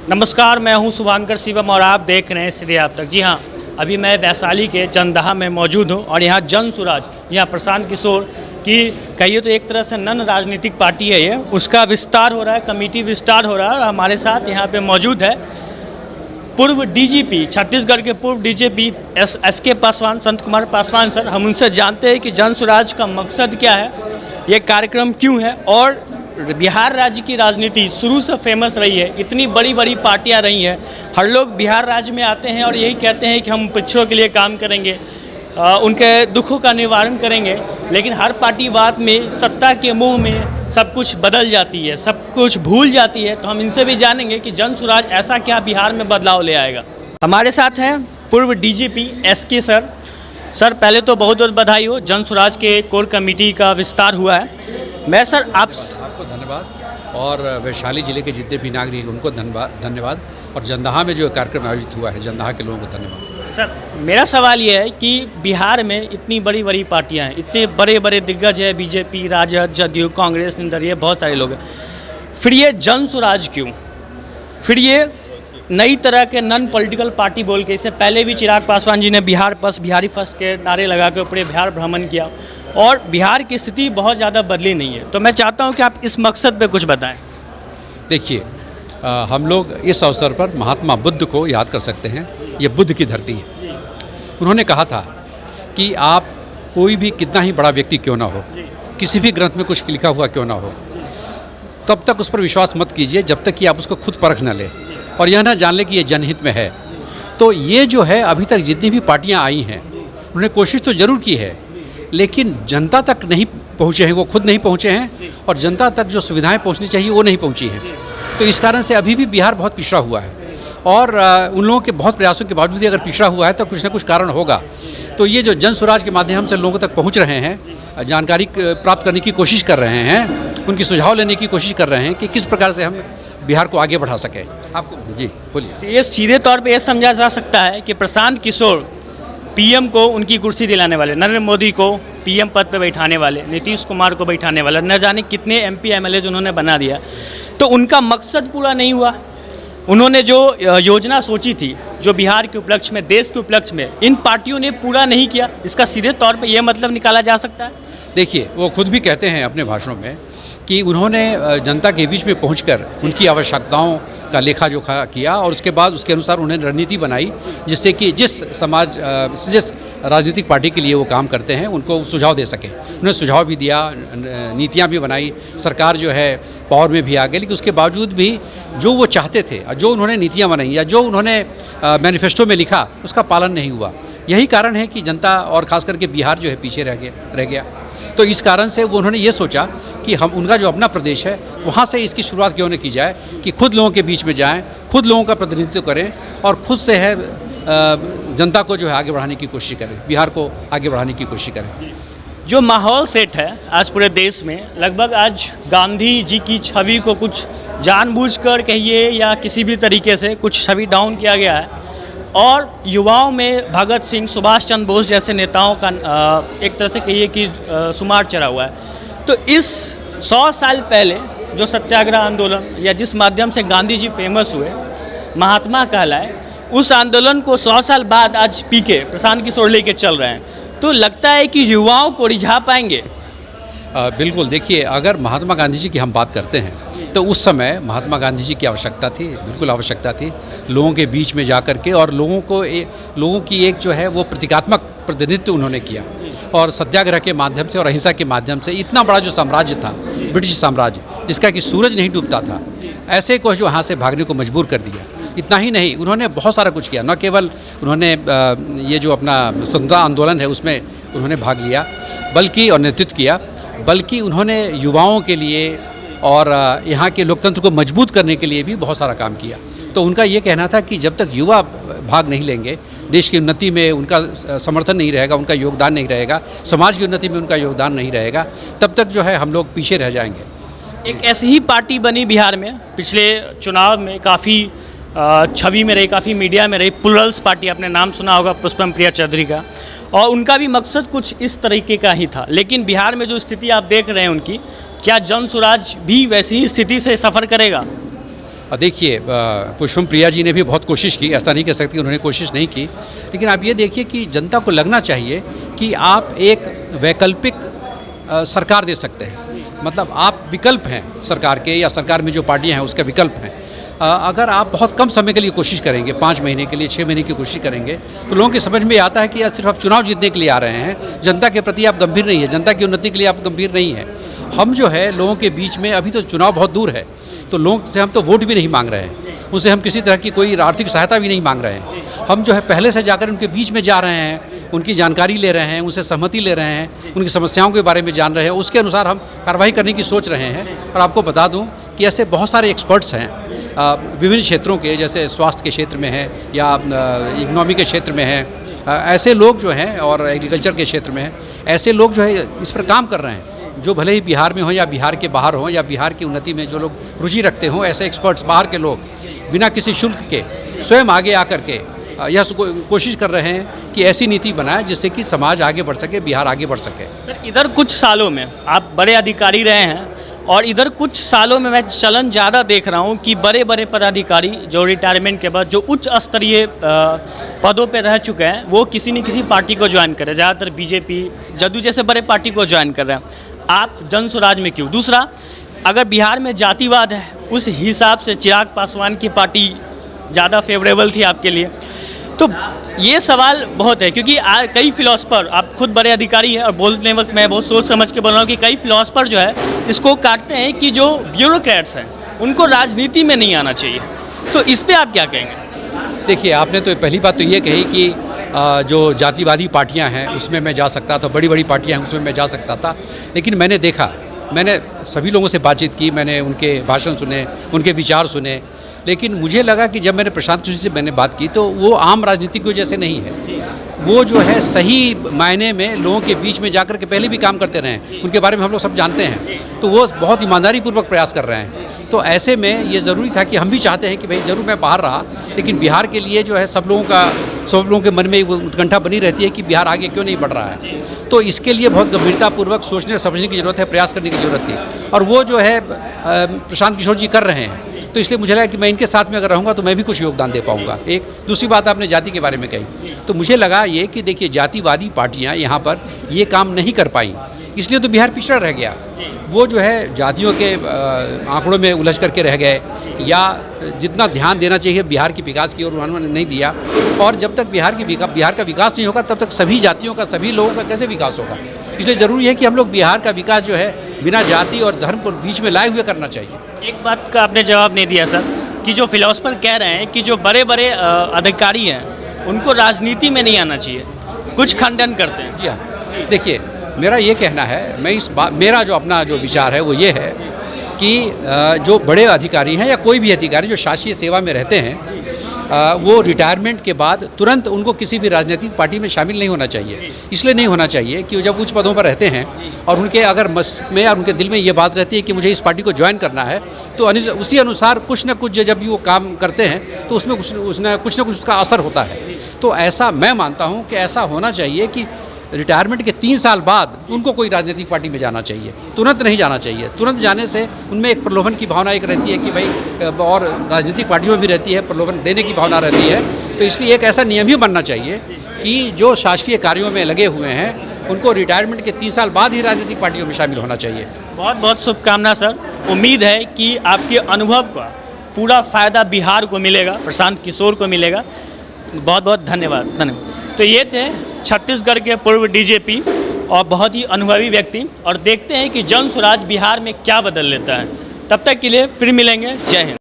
नमस्कार, मैं हूं शुभांकर शिवम और आप देख रहे हैं सीधे आप तक। जी हां, अभी मैं वैशाली के जंदाहा में मौजूद हूं और यहां जन सुराज, यहाँ प्रशांत किशोर की कहिए तो एक तरह से नन राजनीतिक पार्टी है ये, उसका विस्तार हो रहा है, कमेटी विस्तार हो रहा है। और हमारे साथ यहाँ पे मौजूद है पूर्व डीजीपी, छत्तीसगढ़ के पूर्व DGP SK. Paswan, Sant Kumar Paswan sir. हम उनसे जानते हैं कि जन सुराज का मकसद क्या है, ये कार्यक्रम क्यों है और बिहार राज्य की राजनीति शुरू से फेमस रही है, इतनी बड़ी बड़ी पार्टियां रही हैं, हर लोग बिहार राज्य में आते हैं और यही कहते हैं कि हम पिछड़ों के लिए काम करेंगे, उनके दुखों का निवारण करेंगे, लेकिन हर पार्टीवाद में सत्ता के मोह में सब कुछ बदल जाती है, सब कुछ भूल जाती है। तो हम इनसे भी जानेंगे कि जन सुराज ऐसा क्या बिहार में बदलाव ले आएगा। हमारे साथ हैं पूर्व डीजीपी एस.के. सर। सर, पहले तो बहुत बहुत बधाई हो, जन सुराज के कोर कमेटी का विस्तार हुआ है। मैं सर आपको धन्यवाद और वैशाली जिले के जितने भी नागरिक हैं उनको धन्यवाद और जंदाहा में जो कार्यक्रम आयोजित हुआ है जंदाहा के लोगों को धन्यवाद। सर, मेरा सवाल ये है कि बिहार में इतनी बड़ी बड़ी पार्टियां हैं, इतने बड़े बड़े दिग्गज है, बीजेपी, राजद, जदयू, कांग्रेस, निर्दलीय, बहुत सारे लोग हैं, फिर ये जन सुराज क्यों? फिर ये नई तरह के नॉन पॉलिटिकल पार्टी बोल के, इससे पहले भी चिराग पासवान जी ने बिहारी फर्स्ट के नारे लगा के पूरे बिहार भ्रमण किया और बिहार की स्थिति बहुत ज़्यादा बदली नहीं है। तो मैं चाहता हूं कि आप इस मकसद पे कुछ बताएं। देखिए, हम लोग इस अवसर पर महात्मा बुद्ध को याद कर सकते हैं। ये बुद्ध की धरती है। उन्होंने कहा था कि आप कोई भी कितना ही बड़ा व्यक्ति क्यों ना हो, किसी भी ग्रंथ में कुछ लिखा हुआ क्यों ना हो, तब तक उस पर विश्वास मत कीजिए जब तक कि आप उसको खुद परख न लें और यह ना जान लें कि ये जनहित में है। तो ये जो है, अभी तक जितनी भी पार्टियां आई हैं उन्होंने कोशिश तो ज़रूर की है, लेकिन जनता तक नहीं पहुँचे हैं, वो खुद नहीं पहुँचे हैं और जनता तक जो सुविधाएं पहुँचनी चाहिए वो नहीं पहुँची हैं। तो इस कारण से अभी भी बिहार बहुत पिछड़ा हुआ है और उन लोगों के बहुत प्रयासों के बावजूद भी अगर पिछड़ा हुआ है तो कुछ ना कुछ कारण होगा। तो ये जो जन सुराज के माध्यम से लोगों तक पहुँच रहे हैं, जानकारी प्राप्त करने की कोशिश कर रहे हैं, उनकी सुझाव लेने की कोशिश कर रहे हैं कि किस प्रकार से हम बिहार को आगे बढ़ा सकें। आपको जी बोलिए। ये सीधे तौर पे ये समझा जा सकता है कि प्रशांत किशोर पीएम को उनकी कुर्सी दिलाने वाले, नरेंद्र मोदी को पीएम पद पे बैठाने वाले, नीतीश कुमार को बैठाने वाले, न जाने कितने एमपी एमएलए उन्होंने बना दिया, तो उनका मकसद पूरा नहीं हुआ। उन्होंने जो योजना सोची थी, जो बिहार के उपलक्ष्य में, देश के उपलक्ष्य में, इन पार्टियों ने पूरा नहीं किया। इसका सीधे तौर पे ये मतलब निकाला जा सकता है। देखिए, वो खुद भी कहते हैं अपने भाषणों में कि उन्होंने जनता के बीच में पहुंचकर उनकी आवश्यकताओं का लेखा जोखा किया और उसके बाद उसके अनुसार उन्होंने रणनीति बनाई, जिससे कि जिस राजनीतिक पार्टी के लिए वो काम करते हैं उनको सुझाव दे सकें। उन्होंने सुझाव भी दिया, नीतियां भी बनाई, सरकार जो है पावर में भी आ गई, लेकिन उसके बावजूद भी जो वो चाहते थे, जो उन्होंने नीतियाँ बनाई या जो उन्होंने मैनिफेस्टो में लिखा, उसका पालन नहीं हुआ। यही कारण है कि जनता और ख़ास करके बिहार जो है पीछे रह गया। तो इस कारण से वो उन्होंने ये सोचा कि हम उनका जो अपना प्रदेश है वहाँ से इसकी शुरुआत क्यों न की जाए कि खुद लोगों के बीच में जाएं, खुद लोगों का प्रतिनिधित्व करें और खुद से है जनता को जो है आगे बढ़ाने की कोशिश करें, बिहार को आगे बढ़ाने की कोशिश करें। जो माहौल सेट है आज पूरे देश में, लगभग आज गांधी जी की छवि को कुछ जानबूझकर कहिए या किसी भी तरीके से कुछ छवि डाउन किया गया है और युवाओं में भगत सिंह, सुभाष चंद्र बोस जैसे नेताओं का एक तरह से कहिए कि शुमार चढ़ा हुआ है। तो इस 100 साल पहले जो सत्याग्रह आंदोलन या जिस माध्यम से गांधी जी फेमस हुए, महात्मा कहलाए, उस आंदोलन को 100 साल बाद आज पीके प्रशांत किशोर लेके चल रहे हैं, तो लगता है कि युवाओं को रिझा पाएंगे। बिल्कुल। देखिए, अगर महात्मा गांधी जी की हम बात करते हैं तो उस समय महात्मा गांधी जी की आवश्यकता थी, बिल्कुल आवश्यकता थी, लोगों के बीच में जा कर के और लोगों की एक जो है वो प्रतीकात्मक प्रतिनिधित्व उन्होंने किया और सत्याग्रह के माध्यम से और अहिंसा के माध्यम से इतना बड़ा जो साम्राज्य था, ब्रिटिश साम्राज्य, जिसका कि सूरज नहीं डूबता था, ऐसे को जो वहाँ से भागने को मजबूर कर दिया। इतना ही नहीं, उन्होंने बहुत सारा कुछ किया। न केवल उन्होंने ये जो अपना स्वतंत्रता आंदोलन है उसमें उन्होंने भाग लिया बल्कि और नेतृत्व किया, बल्कि उन्होंने युवाओं के लिए और यहाँ के लोकतंत्र को मजबूत करने के लिए भी बहुत सारा काम किया। तो उनका ये कहना था कि जब तक युवा भाग नहीं लेंगे, देश की उन्नति में उनका समर्थन नहीं रहेगा, उनका योगदान नहीं रहेगा, समाज की उन्नति में उनका योगदान नहीं रहेगा, तब तक जो है हम लोग पीछे रह जाएंगे। एक ऐसी ही पार्टी बनी बिहार में, पिछले चुनाव में काफ़ी छवि में रही, काफ़ी मीडिया में रही, प्लुरल्स पार्टी, आपने नाम सुना होगा पुष्पम प्रिया चौधरी का, और उनका भी मकसद कुछ इस तरीके का ही था। लेकिन बिहार में जो स्थिति आप देख रहे हैं उनकी, क्या जन सुराज भी वैसी ही स्थिति से सफ़र करेगा? देखिए, पुष्पम प्रिया जी ने भी बहुत कोशिश की, ऐसा नहीं कह सकती उन्होंने कोशिश नहीं की, लेकिन आप ये देखिए कि जनता को लगना चाहिए कि आप एक वैकल्पिक सरकार दे सकते हैं। मतलब आप विकल्प हैं सरकार के, या सरकार में जो पार्टियां हैं उसका विकल्प हैं। अगर आप बहुत कम समय के लिए कोशिश करेंगे, 5 महीने के लिए, 6 महीने की कोशिश करेंगे, तो लोगों की समझ में आता है कि यार सिर्फ आप चुनाव जीतने के लिए आ रहे हैं, जनता के प्रति आप गंभीर नहीं है, जनता की उन्नति के लिए आप गंभीर नहीं है। हम जो है लोगों के बीच में, अभी तो चुनाव बहुत दूर है, तो लोगों से हम तो वोट भी नहीं मांग रहे हैं, उनसे हम किसी तरह की कोई आर्थिक सहायता भी नहीं मांग रहे हैं। हम जो है पहले से जाकर उनके बीच में जा रहे हैं, उनकी जानकारी ले रहे हैं, उनसे सहमति ले रहे हैं, उनकी समस्याओं के बारे में जान रहे हैं, उसके अनुसार हम कार्रवाई करने की सोच रहे हैं। और आपको बता दूं कि ऐसे बहुत सारे एक्सपर्ट्स हैं विभिन्न क्षेत्रों के, जैसे स्वास्थ्य के क्षेत्र में है या इकोनॉमी के क्षेत्र में है, ऐसे लोग जो हैं, और एग्रीकल्चर के क्षेत्र में है, ऐसे लोग जो है इस पर काम कर रहे हैं, जो भले ही बिहार में हो या बिहार के बाहर हो, या बिहार की उन्नति में जो लोग रुचि रखते हों, ऐसे एक्सपर्ट्स बाहर के लोग बिना किसी शुल्क के स्वयं आगे आकर के यह कोशिश कर रहे हैं कि ऐसी नीति बनाए जिससे कि समाज आगे बढ़ सके, बिहार आगे बढ़ सके। सर, इधर कुछ सालों में आप बड़े अधिकारी रहे हैं, और इधर कुछ सालों में मैं चलन ज़्यादा देख रहा हूँ कि बड़े बड़े पदाधिकारी जो रिटायरमेंट के बाद जो उच्च स्तरीय पदों पे रह चुके हैं, वो किसी न किसी पार्टी को ज्वाइन कर रहे हैं, ज़्यादातर बीजेपी, जदयू जैसे बड़े पार्टी को ज्वाइन कर रहे हैं। आप जन स्वराज में क्यों? दूसरा, अगर बिहार में जातिवाद है, उस हिसाब से चिराग पासवान की पार्टी ज़्यादा फेवरेबल थी आपके लिए। तो ये सवाल बहुत है, क्योंकि कई फिलोसफर, आप खुद बड़े अधिकारी हैं और बोलने वक्त मैं बहुत सोच समझ के बोल रहा हूँ कि कई फिलोसफर जो है इसको काटते हैं कि जो ब्यूरोक्रेट्स हैं उनको राजनीति में नहीं आना चाहिए। तो इस पे आप क्या कहेंगे? देखिए, आपने तो पहली बात तो ये कही कि जो जातिवादी पार्टियां हैं उसमें मैं जा सकता था, बड़ी बड़ी पार्टियां हैं उसमें मैं जा सकता था, लेकिन मैंने देखा, मैंने सभी लोगों से बातचीत की, मैंने उनके भाषण सुने, उनके विचार सुने, लेकिन मुझे लगा कि जब मैंने प्रशांत किशोर से मैंने बात की तो वो आम राजनीतिज्ञों जैसे नहीं है। वो जो है सही मायने में लोगों के बीच में जाकर के पहले भी काम करते रहे हैं, उनके बारे में हम लोग सब जानते हैं, तो वो बहुत ईमानदारी पूर्वक प्रयास कर रहे हैं। तो ऐसे में ये ज़रूरी था कि हम भी चाहते हैं कि भाई ज़रूर मैं बाहर रहा, लेकिन बिहार के लिए जो है सब लोगों के मन में उत्कंठा बनी रहती है कि बिहार आगे क्यों नहीं बढ़ रहा है। तो इसके लिए बहुत गंभीरतापूर्वक सोचने समझने की ज़रूरत है, प्रयास करने की ज़रूरत थी, और वो जो है प्रशांत किशोर जी कर रहे हैं। तो इसलिए मुझे लगा कि मैं इनके साथ में अगर रहूँगा तो मैं भी कुछ योगदान दे पाऊँगा। एक दूसरी बात आपने जाति के बारे में कही, तो मुझे लगा ये कि देखिए जातिवादी पार्टियाँ यहाँ पर ये काम नहीं कर पाई, इसलिए तो बिहार पिछड़ा रह गया। वो जो है जातियों के आंकड़ों में उलझ करके रह गए, या जितना ध्यान देना चाहिए बिहार के विकास की ओर उन्होंने नहीं दिया। और जब तक बिहार का विकास नहीं होगा तब तक सभी जातियों का, सभी लोगों का कैसे विकास होगा। इसलिए ज़रूरी है कि हम लोग बिहार का विकास जो है बिना जाति और धर्म को बीच में लाए हुए करना चाहिए। एक बात का आपने जवाब नहीं दिया सर, कि जो फिलोसफर कह रहे हैं कि जो बड़े बड़े अधिकारी हैं उनको राजनीति में नहीं आना चाहिए, कुछ खंडन करते हैं। जी हाँ, देखिए मेरा ये कहना है, मेरा जो अपना जो विचार है वो ये है कि जो बड़े अधिकारी हैं या कोई भी अधिकारी जो शासकीय सेवा में रहते हैं, वो रिटायरमेंट के बाद तुरंत उनको किसी भी राजनीतिक पार्टी में शामिल नहीं होना चाहिए। इसलिए नहीं होना चाहिए कि जब उच्च पदों पर रहते हैं और उनके अगर मस्तिष्क में और उनके दिल में ये बात रहती है कि मुझे इस पार्टी को ज्वाइन करना है, तो उसी अनुसार कुछ न कुछ जब भी वो काम करते हैं तो उसमें कुछ न कुछ उसका असर होता है। तो ऐसा मैं मानता हूँ कि ऐसा होना चाहिए कि रिटायरमेंट के 3 साल बाद उनको कोई राजनीतिक पार्टी में जाना चाहिए, तुरंत नहीं जाना चाहिए। तुरंत जाने से उनमें एक प्रलोभन की भावना एक रहती है कि भाई, और राजनीतिक पार्टियों में भी रहती है, प्रलोभन देने की भावना रहती है। तो इसलिए एक ऐसा नियम ही बनना चाहिए कि जो शासकीय कार्यों में लगे हुए हैं उनको रिटायरमेंट के 3 साल बाद ही राजनीतिक पार्टियों में शामिल होना चाहिए। बहुत बहुत शुभकामना सर। उम्मीद है कि आपके अनुभव का पूरा फ़ायदा बिहार को मिलेगा, प्रशांत किशोर को मिलेगा। बहुत बहुत धन्यवाद। तो ये थे छत्तीसगढ़ के पूर्व डीजीपी और बहुत ही अनुभवी व्यक्ति, और देखते हैं कि जन स्वराज बिहार में क्या बदल लेता है। तब तक के लिए फिर मिलेंगे। जय हिंद।